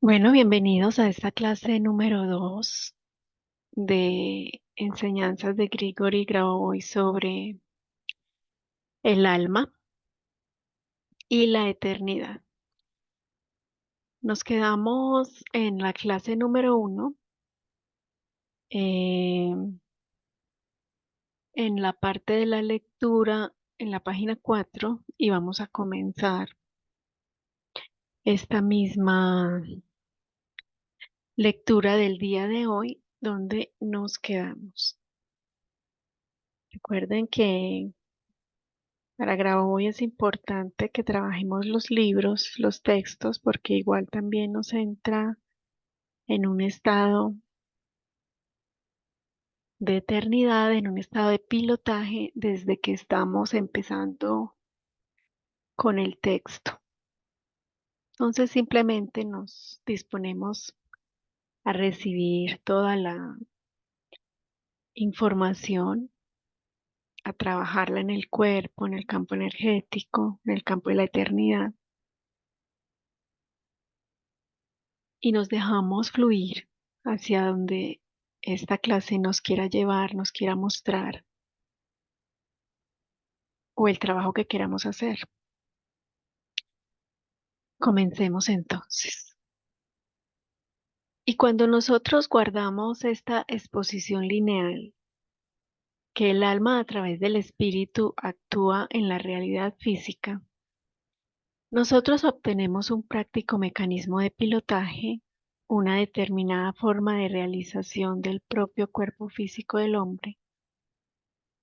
Bueno, bienvenidos a esta clase número 2 de enseñanzas de Grigori Grabovoi sobre el alma y la eternidad. Nos quedamos en la clase número 1, en la parte de la lectura, en la página 4, y vamos a comenzar esta misma lectura del día de hoy, donde nos quedamos. Recuerden que para Grabovoi es importante que trabajemos los libros, los textos, porque igual también nos entra en un estado de eternidad, en un estado de pilotaje desde que estamos empezando con el texto. Entonces simplemente nos disponemos a recibir toda la información, a trabajarla en el cuerpo, en el campo energético, en el campo de la eternidad, y nos dejamos fluir hacia donde esta clase nos quiera llevar, nos quiera mostrar, o el trabajo que queramos hacer. Comencemos entonces. Y cuando nosotros guardamos esta exposición lineal, que el alma a través del espíritu actúa en la realidad física, nosotros obtenemos un práctico mecanismo de pilotaje, una determinada forma de realización del propio cuerpo físico del hombre,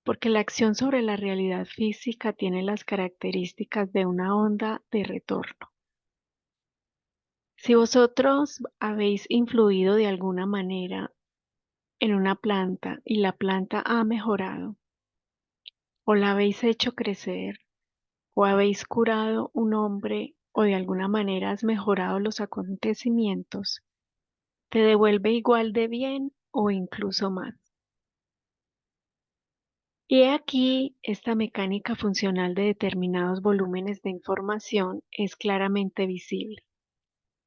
porque la acción sobre la realidad física tiene las características de una onda de retorno. Si vosotros habéis influido de alguna manera en una planta y la planta ha mejorado, o la habéis hecho crecer, o habéis curado un hombre, o de alguna manera has mejorado los acontecimientos, te devuelve igual de bien o incluso más. Y he aquí, esta mecánica funcional de determinados volúmenes de información es claramente visible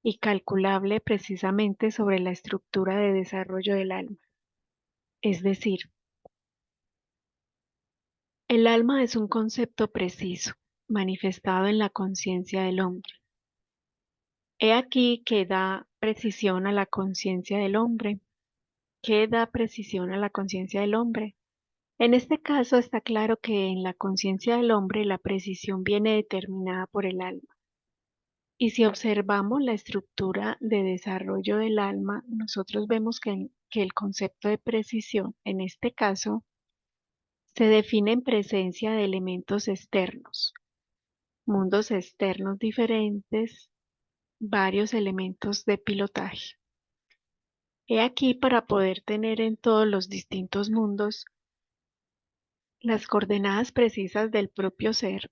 y calculable precisamente sobre la estructura de desarrollo del alma. Es decir, el alma es un concepto preciso, manifestado en la conciencia del hombre. He aquí que da precisión a la conciencia del hombre. ¿Qué da precisión a la conciencia del hombre? En este caso está claro que en la conciencia del hombre la precisión viene determinada por el alma. Y si observamos la estructura de desarrollo del alma, nosotros vemos que el concepto de precisión, en este caso, se define en presencia de elementos externos, mundos externos diferentes, varios elementos de pilotaje. He aquí para poder tener en todos los distintos mundos las coordenadas precisas del propio ser,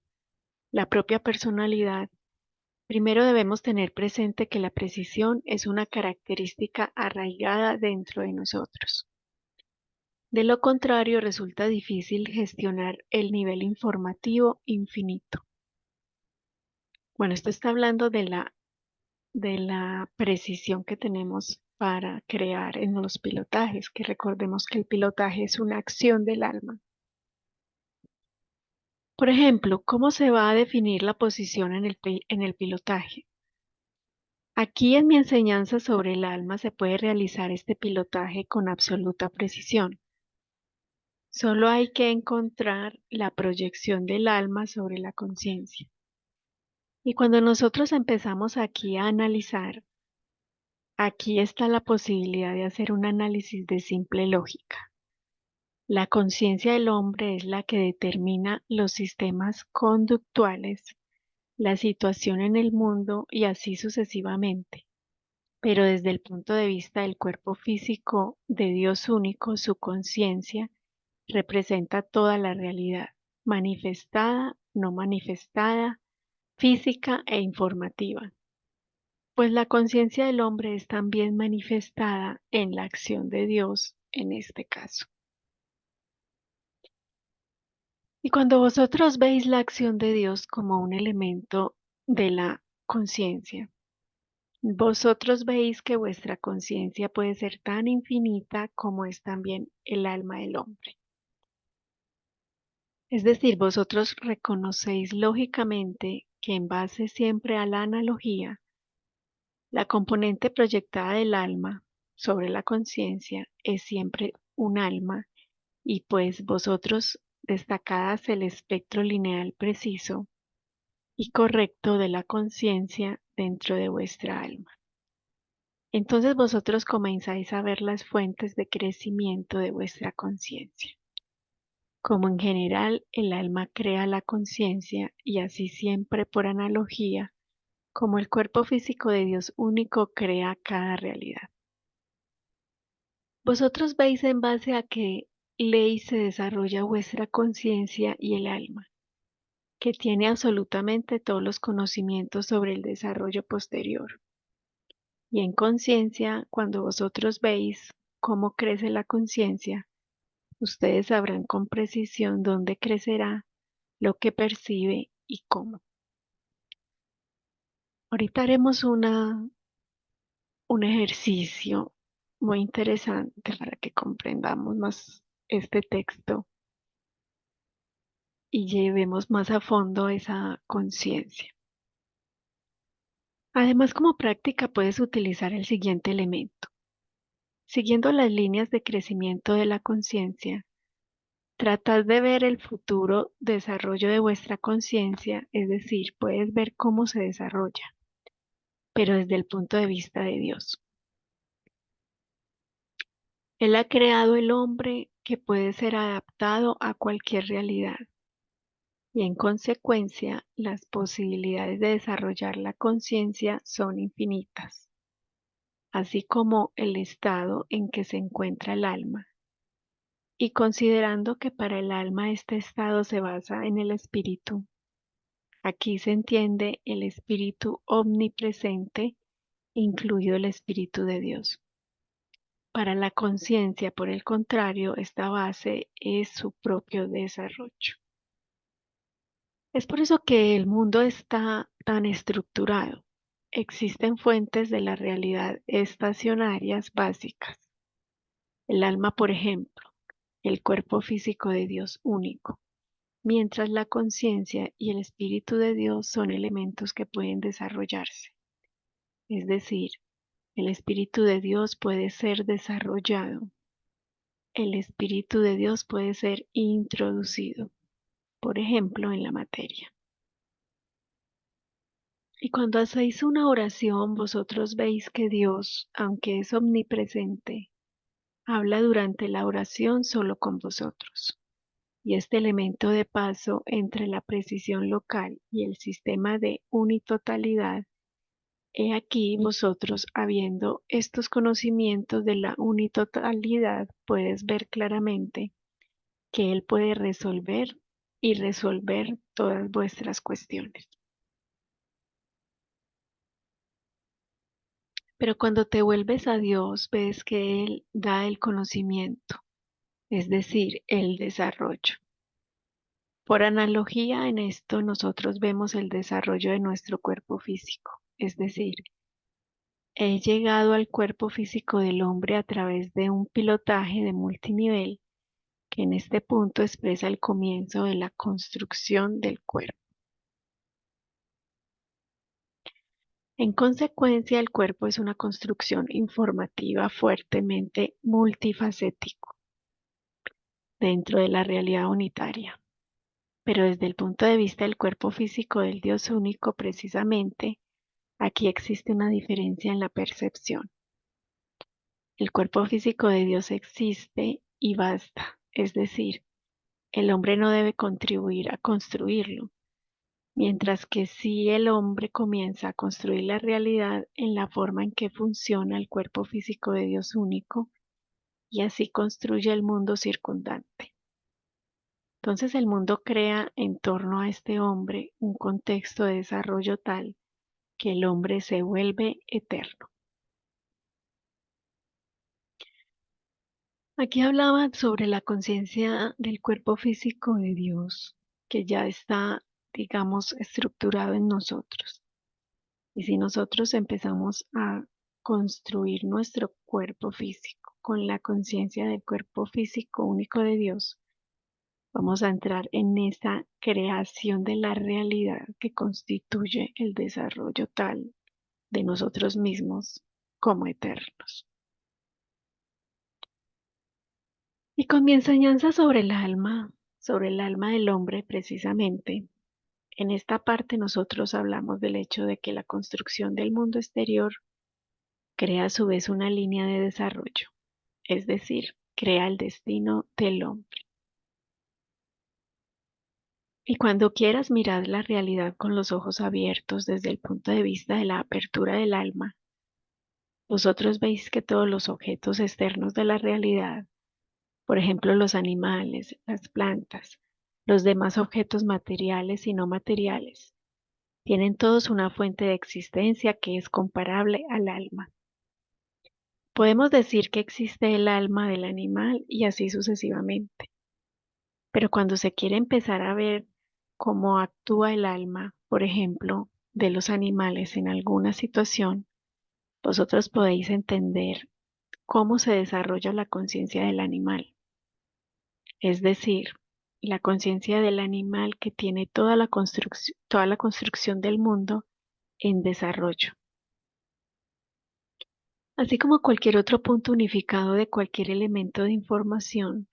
la propia personalidad. Primero debemos tener presente que la precisión es una característica arraigada dentro de nosotros. De lo contrario, resulta difícil gestionar el nivel informativo infinito. Bueno, esto está hablando de la precisión que tenemos para crear en los pilotajes, que recordemos que el pilotaje es una acción del alma. Por ejemplo, ¿cómo se va a definir la posición en el pilotaje? Aquí en mi enseñanza sobre el alma se puede realizar este pilotaje con absoluta precisión. Solo hay que encontrar la proyección del alma sobre la conciencia. Y cuando nosotros empezamos aquí a analizar, aquí está la posibilidad de hacer un análisis de simple lógica. La conciencia del hombre es la que determina los sistemas conductuales, la situación en el mundo y así sucesivamente. Pero desde el punto de vista del cuerpo físico de Dios único, su conciencia representa toda la realidad, manifestada, no manifestada, física e informativa. Pues la conciencia del hombre es también manifestada en la acción de Dios en este caso. Y cuando vosotros veis la acción de Dios como un elemento de la conciencia, Vosotros veis que vuestra conciencia puede ser tan infinita como es también el alma del hombre. Es decir, vosotros reconocéis lógicamente que en base siempre a la analogía, la componente proyectada del alma sobre la conciencia es siempre un alma y pues vosotros destacadas el espectro lineal preciso y correcto de la conciencia dentro de vuestra alma. Entonces vosotros comenzáis a ver las fuentes de crecimiento de vuestra conciencia. Como en general el alma crea la conciencia y así siempre por analogía, como el cuerpo físico de Dios único crea cada realidad. Vosotros veis en base a qué ley se desarrolla vuestra conciencia y el alma, que tiene absolutamente todos los conocimientos sobre el desarrollo posterior. Y en conciencia, cuando vosotros veis cómo crece la conciencia, ustedes sabrán con precisión dónde crecerá, lo que percibe y cómo. Ahorita haremos un ejercicio muy interesante para que comprendamos más este texto y llevemos más a fondo esa conciencia. Además, como práctica puedes utilizar el siguiente elemento. Siguiendo las líneas de crecimiento de la conciencia, tratad de ver el futuro desarrollo de vuestra conciencia, es decir, puedes ver cómo se desarrolla, pero desde el punto de vista de Dios. Él ha creado el hombre que puede ser adaptado a cualquier realidad y en consecuencia las posibilidades de desarrollar la conciencia son infinitas, así como el estado en que se encuentra el alma. Y considerando que para el alma este estado se basa en el espíritu, aquí se entiende el espíritu omnipresente, incluido el espíritu de Dios. Para la conciencia, por el contrario, esta base es su propio desarrollo. Es por eso que el mundo está tan estructurado. Existen fuentes de la realidad estacionarias básicas. El alma, por ejemplo, el cuerpo físico de Dios único, mientras la conciencia y el espíritu de Dios son elementos que pueden desarrollarse. Es decir, el espíritu de Dios puede ser desarrollado. El espíritu de Dios puede ser introducido, por ejemplo, en la materia. Y cuando hacéis una oración, vosotros veis que Dios, aunque es omnipresente, habla durante la oración solo con vosotros. Y este elemento de paso entre la precisión local y el sistema de unitotalidad, he aquí vosotros, habiendo estos conocimientos de la unitotalidad, puedes ver claramente que Él puede resolver y resolver todas vuestras cuestiones. Pero cuando te vuelves a Dios, ves que Él da el conocimiento, es decir, el desarrollo. Por analogía, en esto nosotros vemos el desarrollo de nuestro cuerpo físico, es decir, he llegado al cuerpo físico del hombre a través de un pilotaje de multinivel que en este punto expresa el comienzo de la construcción del cuerpo. En consecuencia, el cuerpo es una construcción informativa fuertemente multifacético dentro de la realidad unitaria. Pero desde el punto de vista del cuerpo físico del Dios único, precisamente, aquí existe una diferencia en la percepción. El cuerpo físico de Dios existe y basta, es decir, el hombre no debe contribuir a construirlo, mientras que si el hombre comienza a construir la realidad en la forma en que funciona el cuerpo físico de Dios único, y así construye el mundo circundante. Entonces el mundo crea en torno a este hombre un contexto de desarrollo tal que el hombre se vuelve eterno. Aquí hablaba sobre la conciencia del cuerpo físico de Dios, que ya está, digamos, estructurado en nosotros. Y si nosotros empezamos a construir nuestro cuerpo físico con la conciencia del cuerpo físico único de Dios, vamos a entrar en esa creación de la realidad que constituye el desarrollo tal de nosotros mismos como eternos. Y con mi enseñanza sobre el alma del hombre precisamente, en esta parte nosotros hablamos del hecho de que la construcción del mundo exterior crea a su vez una línea de desarrollo, es decir, crea el destino del hombre. Y cuando quieras mirar la realidad con los ojos abiertos desde el punto de vista de la apertura del alma, vosotros veis que todos los objetos externos de la realidad, por ejemplo los animales, las plantas, los demás objetos materiales y no materiales, tienen todos una fuente de existencia que es comparable al alma. Podemos decir que existe el alma del animal y así sucesivamente. Pero cuando se quiere empezar a ver cómo actúa el alma, por ejemplo, de los animales en alguna situación, vosotros podéis entender cómo se desarrolla la conciencia del animal. Es decir, la conciencia del animal que tiene toda la construcción del mundo en desarrollo. Así como cualquier otro punto unificado de cualquier elemento de información,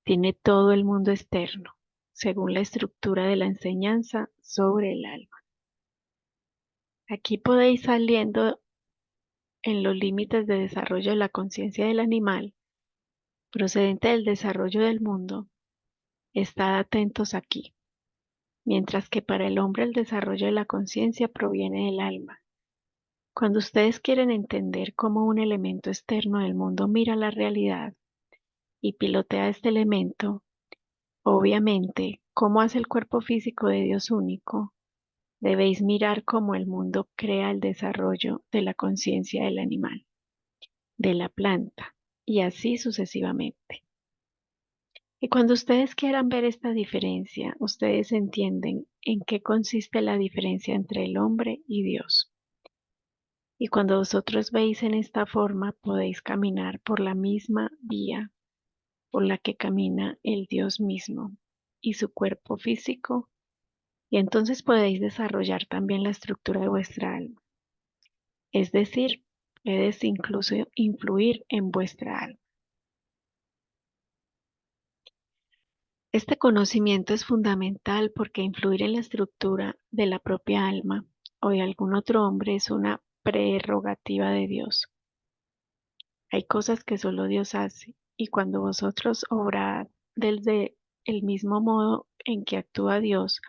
tiene todo el mundo externo, según la estructura de la enseñanza sobre el alma. Aquí podéis saliendo en los límites de desarrollo de la conciencia del animal, procedente del desarrollo del mundo, estad atentos aquí, mientras que para el hombre el desarrollo de la conciencia proviene del alma. Cuando ustedes quieren entender cómo un elemento externo del mundo mira la realidad y pilotea este elemento, obviamente, cómo hace el cuerpo físico de Dios único, debéis mirar cómo el mundo crea el desarrollo de la conciencia del animal, de la planta, y así sucesivamente. Y cuando ustedes quieran ver esta diferencia, ustedes entienden en qué consiste la diferencia entre el hombre y Dios. Y cuando vosotros veis en esta forma, podéis caminar por la misma vía por la que camina el Dios mismo y su cuerpo físico, y entonces podéis desarrollar también la estructura de vuestra alma. Es decir, puedes incluso influir en vuestra alma. Este conocimiento es fundamental porque influir en la estructura de la propia alma o de algún otro hombre es una prerrogativa de Dios. Hay cosas que solo Dios hace y cuando vosotros obrad desde el mismo modo en que actúa Dios,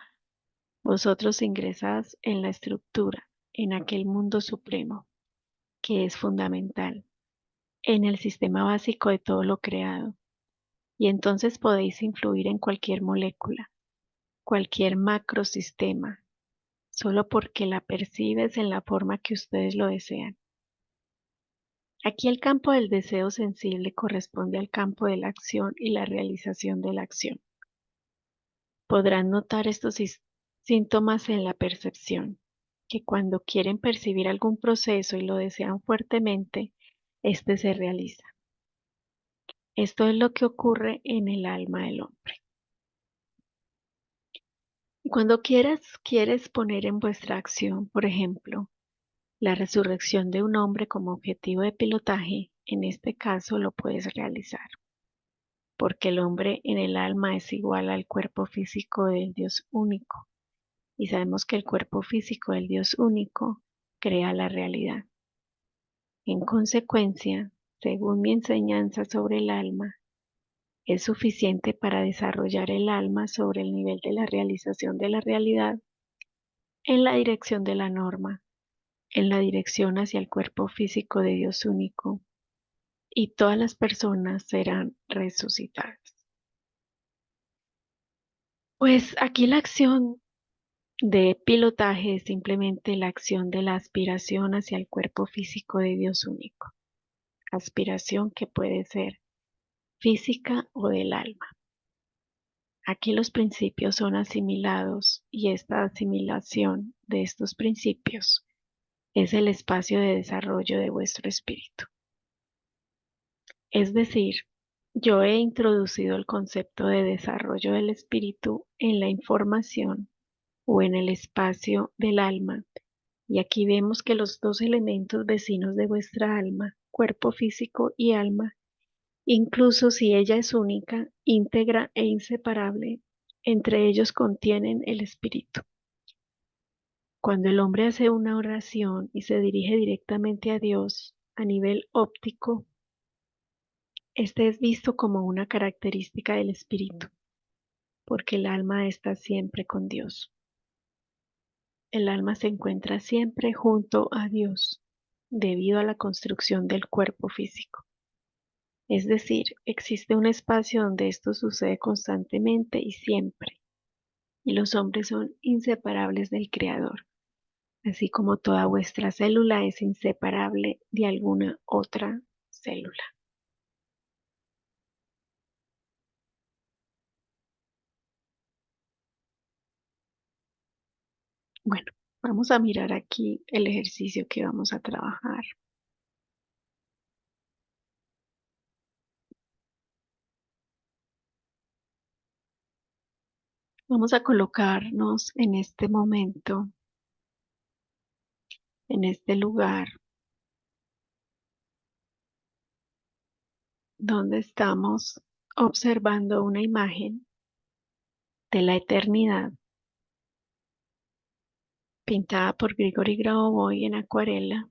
vosotros ingresás en la estructura, en aquel mundo supremo, que es fundamental, en el sistema básico de todo lo creado, y entonces podéis influir en cualquier molécula, cualquier macrosistema, solo porque la percibes en la forma que ustedes lo desean. Aquí el campo del deseo sensible corresponde al campo de la acción y la realización de la acción. Podrán notar estos síntomas en la percepción, que cuando quieren percibir algún proceso y lo desean fuertemente, éste se realiza. Esto es lo que ocurre en el alma del hombre. Y cuando quieres poner en vuestra acción, por ejemplo, la resurrección de un hombre como objetivo de pilotaje, en este caso lo puedes realizar, porque el hombre en el alma es igual al cuerpo físico del Dios único, y sabemos que el cuerpo físico del Dios único crea la realidad. En consecuencia, según mi enseñanza sobre el alma, es suficiente para desarrollar el alma sobre el nivel de la realización de la realidad en la dirección de la norma, en la dirección hacia el cuerpo físico de Dios único, y todas las personas serán resucitadas. Pues aquí la acción de pilotaje es simplemente la acción de la aspiración hacia el cuerpo físico de Dios único, aspiración que puede ser física o del alma. Aquí los principios son asimilados y esta asimilación de estos principios es el espacio de desarrollo de vuestro espíritu. Es decir, yo he introducido el concepto de desarrollo del espíritu en la información o en el espacio del alma. Y aquí vemos que los dos elementos vecinos de vuestra alma, cuerpo físico y alma, incluso si ella es única, íntegra e inseparable, entre ellos contienen el espíritu. Cuando el hombre hace una oración y se dirige directamente a Dios a nivel óptico, este es visto como una característica del espíritu, porque el alma está siempre con Dios. El alma se encuentra siempre junto a Dios, debido a la construcción del cuerpo físico. Es decir, existe un espacio donde esto sucede constantemente y siempre, y los hombres son inseparables del Creador, así como toda vuestra célula es inseparable de alguna otra célula. Bueno, vamos a mirar aquí el ejercicio que vamos a trabajar. Vamos a colocarnos en este momento, en este lugar donde estamos observando una imagen de la eternidad pintada por Grigori Grabovoi en acuarela,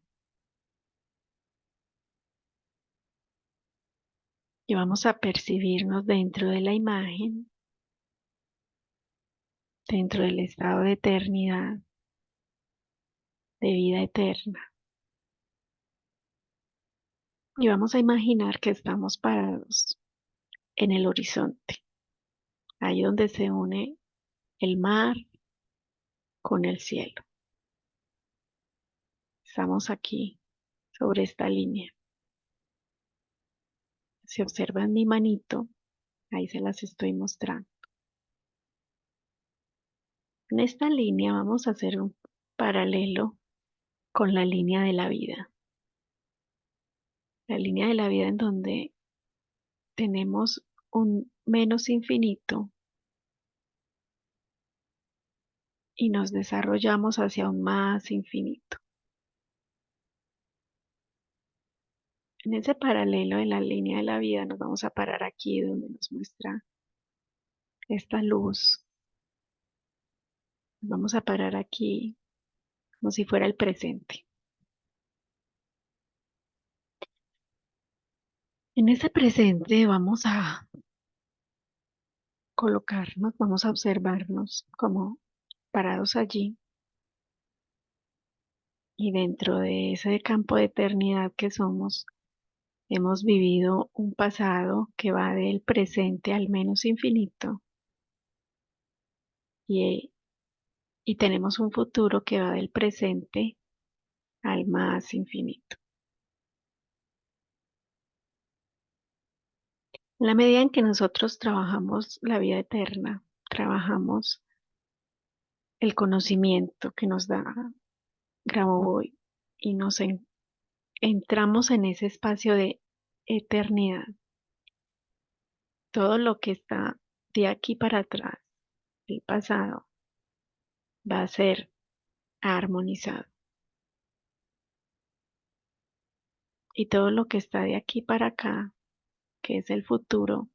y vamos a percibirnos dentro de la imagen, dentro del estado de eternidad, de vida eterna. Y vamos a imaginar que estamos parados en el horizonte, ahí donde se une el mar con el cielo. Estamos aquí, sobre esta línea. Si observan mi manito, ahí se las estoy mostrando. En esta línea vamos a hacer un paralelo con la línea de la vida. La línea de la vida en donde tenemos un menos infinito y nos desarrollamos hacia un más infinito. En ese paralelo de la línea de la vida nos vamos a parar aquí donde nos muestra esta luz. Nos vamos a parar aquí como si fuera el presente. En ese presente vamos a colocarnos, vamos a observarnos como parados allí, y dentro de ese campo de eternidad que somos, hemos vivido un pasado que va del presente al menos infinito, y, y tenemos un futuro que va del presente al más infinito. En la medida en que nosotros trabajamos la vida eterna, trabajamos el conocimiento que nos da Grabovoi y entramos en ese espacio de eternidad, todo lo que está de aquí para atrás, el pasado, va a ser armonizado. Y todo lo que está de aquí para acá, que es el futuro,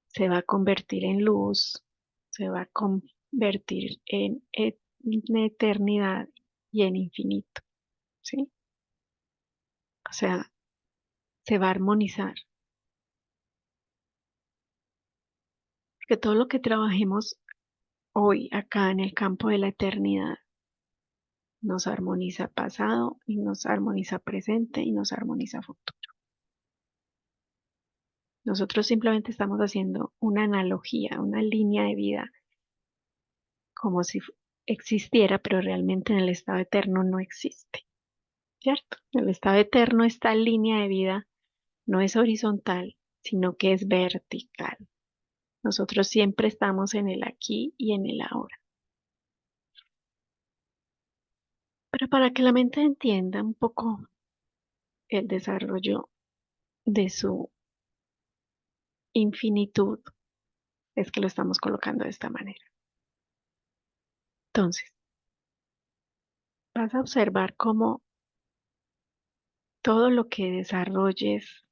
se va a convertir en luz, se va a convertir en eternidad y en infinito, ¿sí? O sea, se va a armonizar. Porque todo lo que trabajemos hoy acá en el campo de la eternidad nos armoniza pasado y nos armoniza presente y nos armoniza futuro. Nosotros simplemente estamos haciendo una analogía, una línea de vida, como si existiera, pero realmente en el estado eterno no existe, ¿cierto? En el estado eterno esta línea de vida no es horizontal, sino que es vertical. Nosotros siempre estamos en el aquí y en el ahora. Pero para que la mente entienda un poco el desarrollo de su infinitud, es que lo estamos colocando de esta manera. Entonces, vas a observar cómo todo lo que desarrolles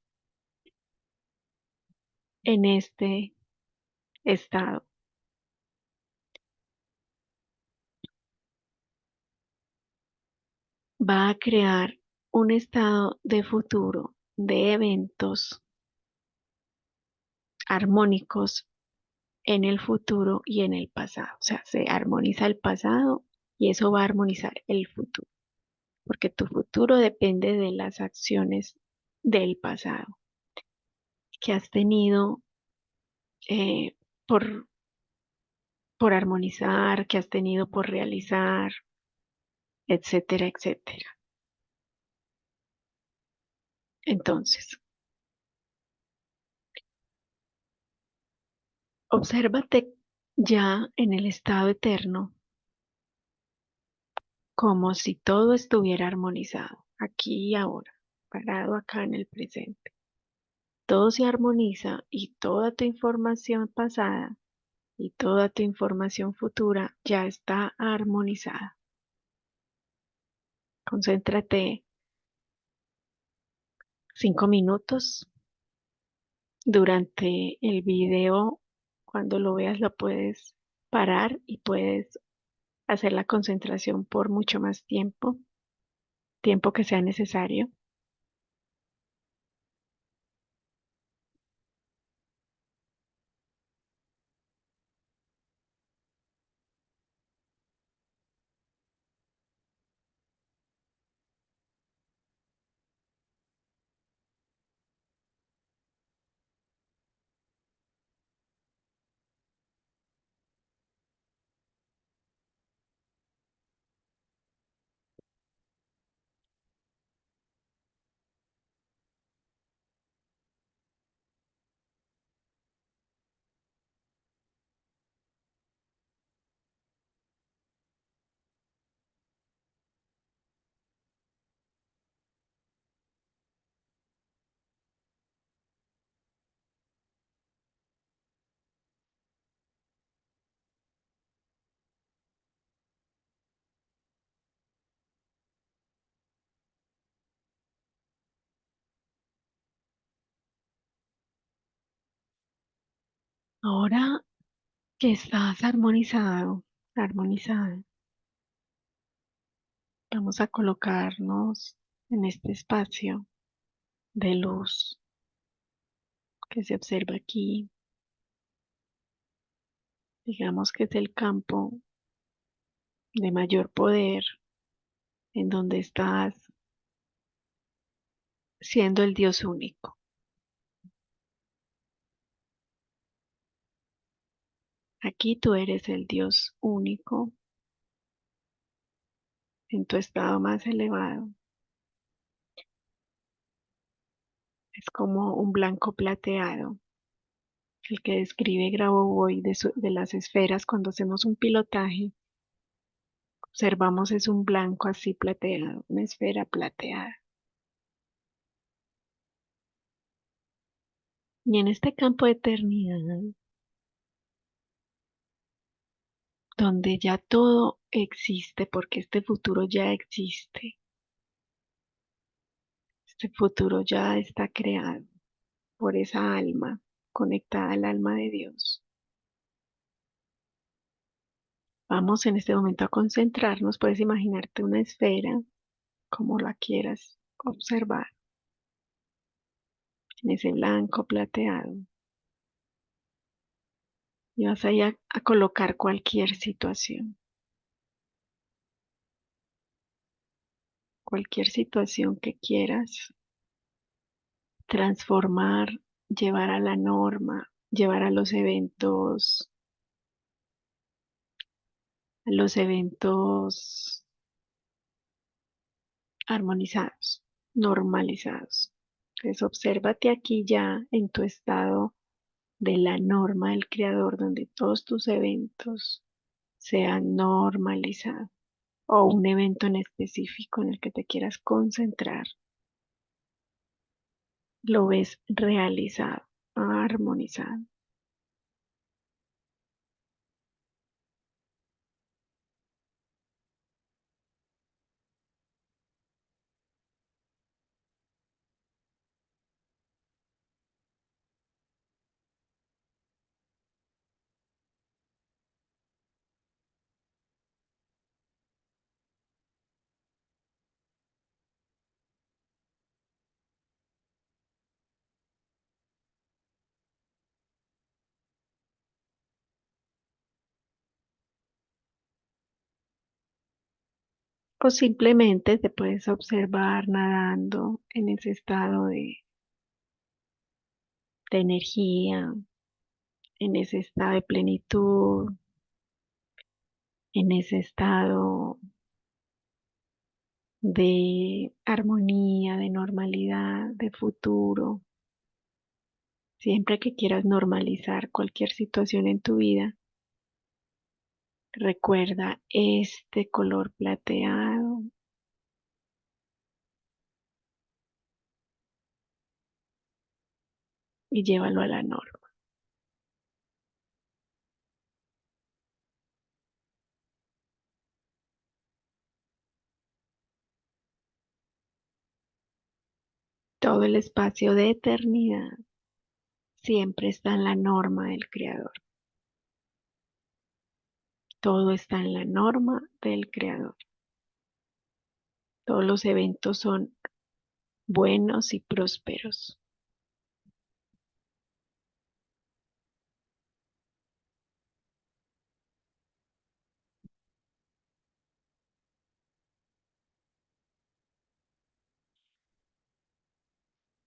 en este estado va a crear un estado de futuro de eventos armónicos en el futuro y en el pasado. O sea, se armoniza el pasado y eso va a armonizar el futuro, porque tu futuro depende de las acciones del pasado que has tenido eh, por, por armonizar, que has tenido por realizar, etcétera, etcétera. Entonces, obsérvate ya en el estado eterno como si todo estuviera armonizado, aquí y ahora, parado acá en el presente. Todo se armoniza y toda tu información pasada y toda tu información futura ya está armonizada. Concéntrate 5 minutos durante el video. Cuando lo veas lo puedes parar y puedes hacer la concentración por mucho más tiempo, tiempo que sea necesario. Ahora que estás armonizado, armonizada, vamos a colocarnos en este espacio de luz que se observa aquí. Digamos que es el campo de mayor poder en donde estás siendo el Dios único. Aquí tú eres el Dios único en tu estado más elevado. Es como un blanco plateado, el que describe Grabovoi de las esferas cuando hacemos un pilotaje. Observamos es un blanco así plateado, una esfera plateada. Y en este campo de eternidad, donde ya todo existe, porque este futuro ya existe, este futuro ya está creado por esa alma conectada al alma de Dios. Vamos en este momento a concentrarnos, puedes imaginarte una esfera, como la quieras observar, en ese blanco plateado. Y vas a ir a colocar cualquier situación que quieras transformar, llevar a la norma, llevar a los eventos armonizados, normalizados. Entonces, obsérvate aquí ya en tu estado de la norma del creador, donde todos tus eventos sean normalizados. o un evento en específico en el que te quieras concentrar, lo ves realizado, armonizado. O simplemente te puedes observar nadando en ese estado de energía, en ese estado de plenitud, en ese estado de armonía, de normalidad, de futuro. Siempre que quieras normalizar cualquier situación en tu vida, recuerda este color plateado y llévalo a la norma. Todo el espacio de eternidad siempre está en la norma del creador. Todo está en la norma del creador. Todos los eventos son buenos y prósperos.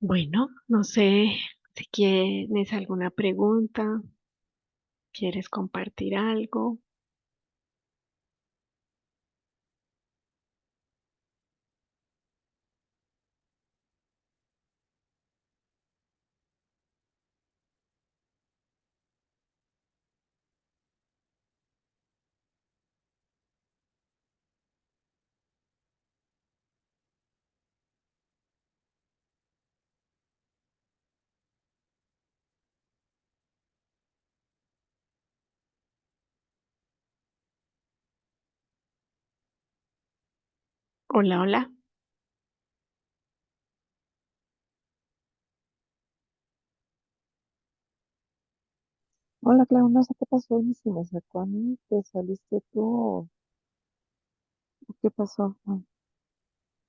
Bueno, no sé si tienes alguna pregunta, quieres compartir algo. Hola, hola. Hola, Clau, no sé qué pasó y si me sacó a mí, ¿te saliste tú o qué pasó?